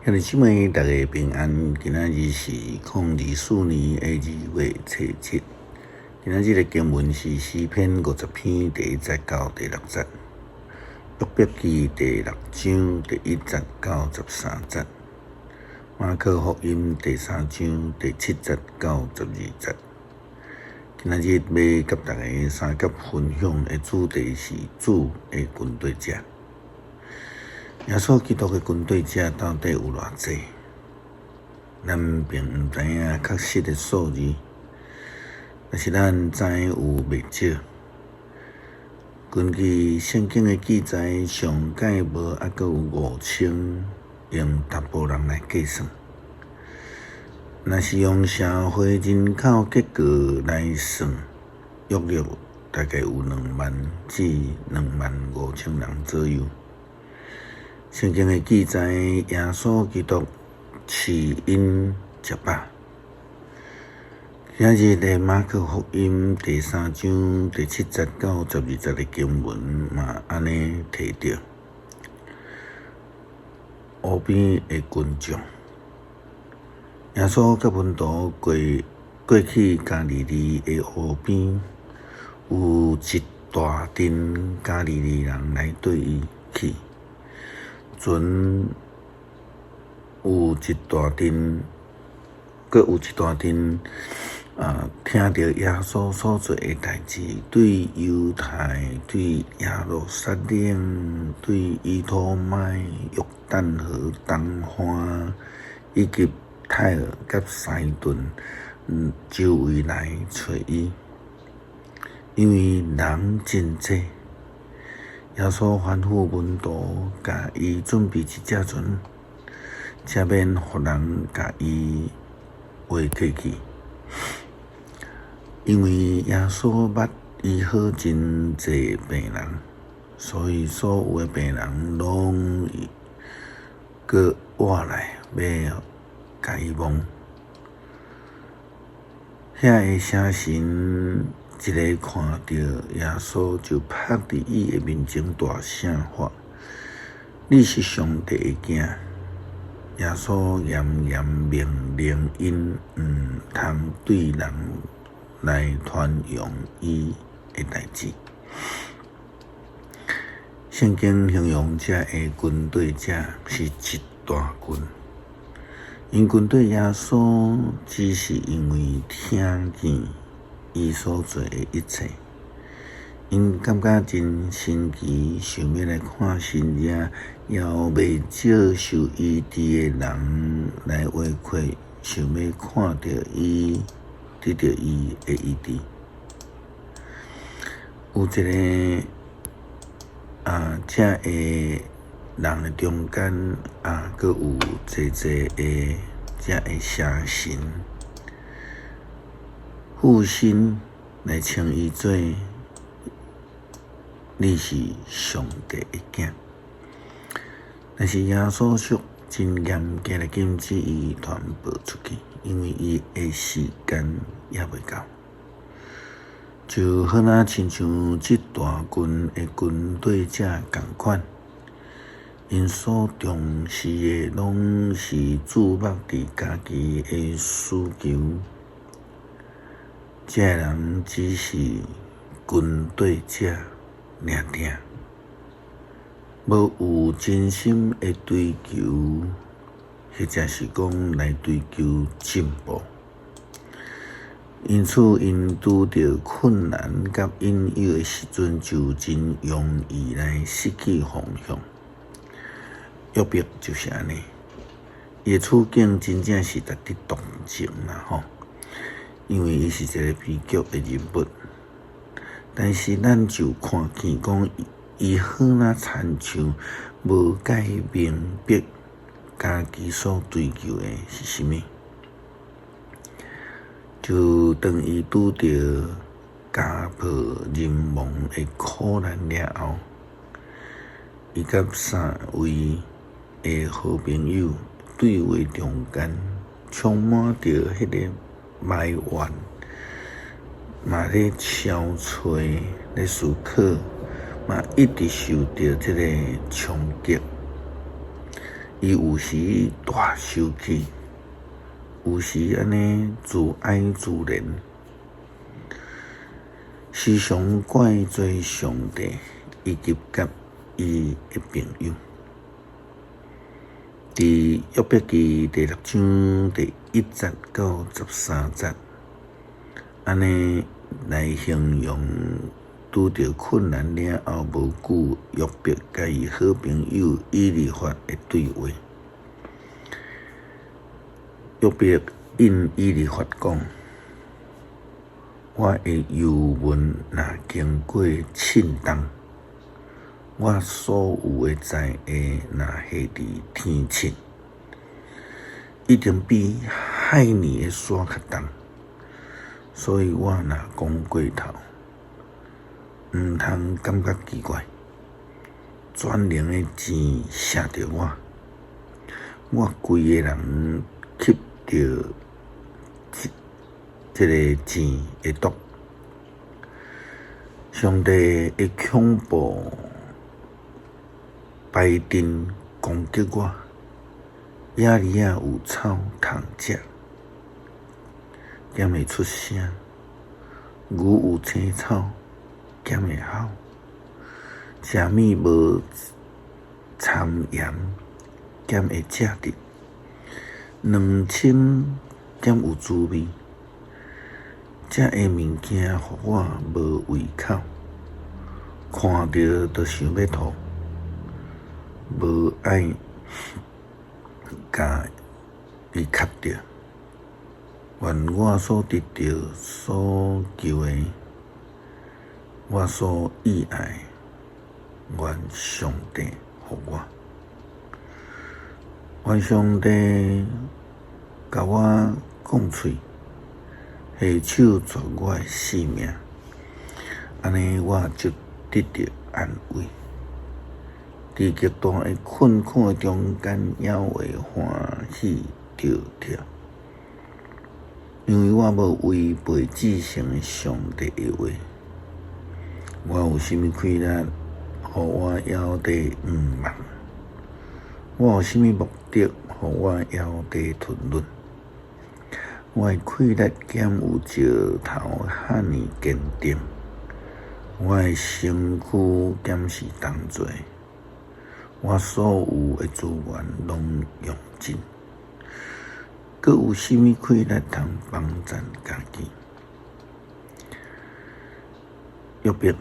兄弟姊妹，大家平安。今仔日是2024年2月7日。今仔日的经文是诗篇50篇第1节到第6节，约伯记第6章第1节到13节，马可福音第3章第7节到12节。今仔日要甲大家三角分享的主题是主的军队者。耶稣基督的军队者到底有偌济？咱并毋知影确实的数字，但是咱知影有袂少。根据圣经的记载，上界无还阁有5000，用达甫人来计算。若是用社会人口结构来算，约略大概有2万至25000人左右。圣经的记载，耶稣基督饲因食饱。今日的马可福音第3章第7节到12节的经文嘛，安尼提到湖边的群众，耶稣甲门徒过去加利利的湖边，有一大群加利利人来对伊去。阵有一大群，听到耶稣所做的代志，对犹太、对耶路撒冷、对以土麦、约旦河东岸以及泰尔甲西顿周围来找伊，因为人真济。耶稣吩咐门徒，甲伊准备一只船，才免互人甲伊划过去。因为耶稣捌医好真济病人，所以所有的病人拢搁活来要甲伊摸。遐个写神一个看到耶稣，就拍伫伊的面前大声喊：“你是上帝的囝！”耶稣严严命令因毋通对人来传扬伊的代志。圣经形容这的军队者是一大群，因军队耶稣只是因为听见伊所做的一切，因感觉真神奇，想要来看神者，也有袂少受医治的人来围括，想要看到伊，得到伊的医治。有一个这个人的中间阁有济的这个写神。父神来称伊做你是上帝的囝，但是耶稣说真严格来禁止伊传播出去，因为伊的时间也未到。就好像这大群的军队者同款，因所重视的拢是注目伫家己的需求。这人只是军队者尔，无有真心的追求，或者是讲来追求进步。因此，因拄着困难甲引诱的时阵，就真容易来失去方向。约伯就是安尼，伊的处境真正是值得同情啦吼。因为伊是一个悲剧的人物，但是咱就看见讲，伊好那亲像无解明白家己所追求的是啥物，就当伊拄着家破人亡的苦难了后，伊甲3位的好朋友对话中间，充满着迄个埋怨，嘛咧憔悴，咧思考，嘛一直受到这个冲击。伊有时大生气，有时安尼自哀自怜，时常怪罪上帝以及甲伊的朋友。伫约伯记第6章第1节到13节，安尼来形容拄着困难了后无久，约伯甲伊好朋友以利法的对话。约伯应以利法讲：我的油文若经过称重，我所有的财物若下伫天凊，一定比海尼的沙较重。所以我若讲过头，毋通感觉奇怪。全能的钱舍着我规个人吸着这个钱的毒。上帝的恐怖排阵攻击我，野梨有草通食，减会出声；牛有青草，减会吼；食米无掺盐，减会食得；两深减有滋味。这个物件互我无胃口，看着就想要吐，无爱甲伊吸着。愿我所得到、所求的，我所意爱，愿上帝互我。愿上帝甲我讲喙，下手绝我的性命，安尼我就得到安慰。伫极大的困苦中间，也会欢喜跳跳，因为我无违背至圣的上帝的话。我有甚物困难，互我腰地毋忘；我有甚物目的，互我腰地吞论。我的气力减有石头遐尼坚定，我的身躯减是重做，我所有的资源拢用尽，阁有甚物气力通帮赞家己？约伯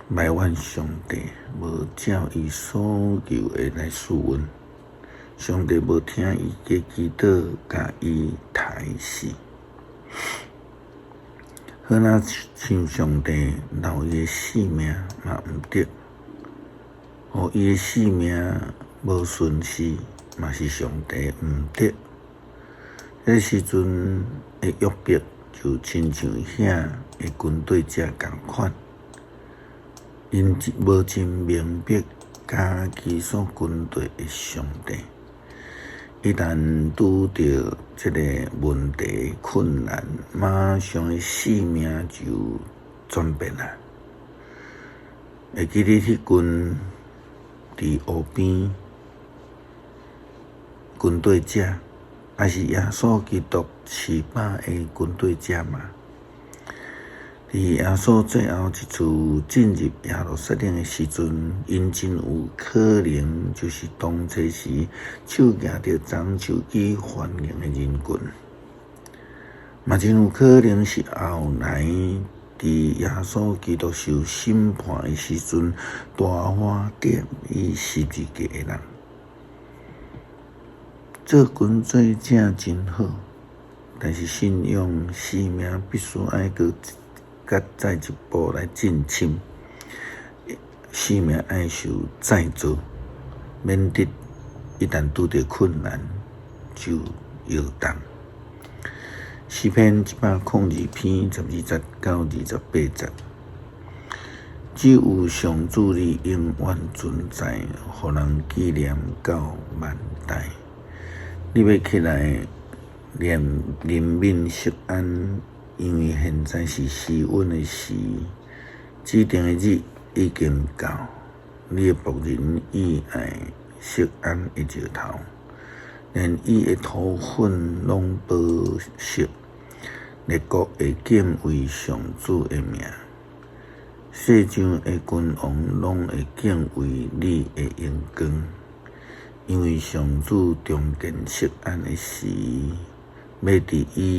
埋怨上帝无照伊所求的来赐阮，上帝无听伊的祈祷，甲伊杀死。好若像上帝留伊的性命嘛毋得，互伊的性命无损失嘛是上帝毋得。迄时阵的约伯就亲像遐的军队者共款。因无真明白家己所军队的上帝，一旦拄着这个问题困难，马上的性命就转变了。会记得迄群伫湖边军队者，还是耶稣基督翅膀的军队者嘛？伫耶稣最后一次进入耶路撒冷的时阵，因真有可能就是当初时手举着棕手机欢迎的人群，嘛真有可能是后来伫耶稣基督受审判的时阵大花点伊十字架的人。做军队者真好，但是信仰生命必须爱搁甲再一步来进深，生命爱受再造，免得一旦拄着困难就摇动。诗篇102篇12节到28节，只有上主你永远存在，互人纪念到万代。你要起来怜悯錫安，因为现在是施恩的时，指定的日已经到。你的僕人意爱色安的石头，连伊的土粉拢保守。列国会敬畏上主的名，世上的君王拢会敬畏你的荣光，因为上主重建色安的时，要伫伊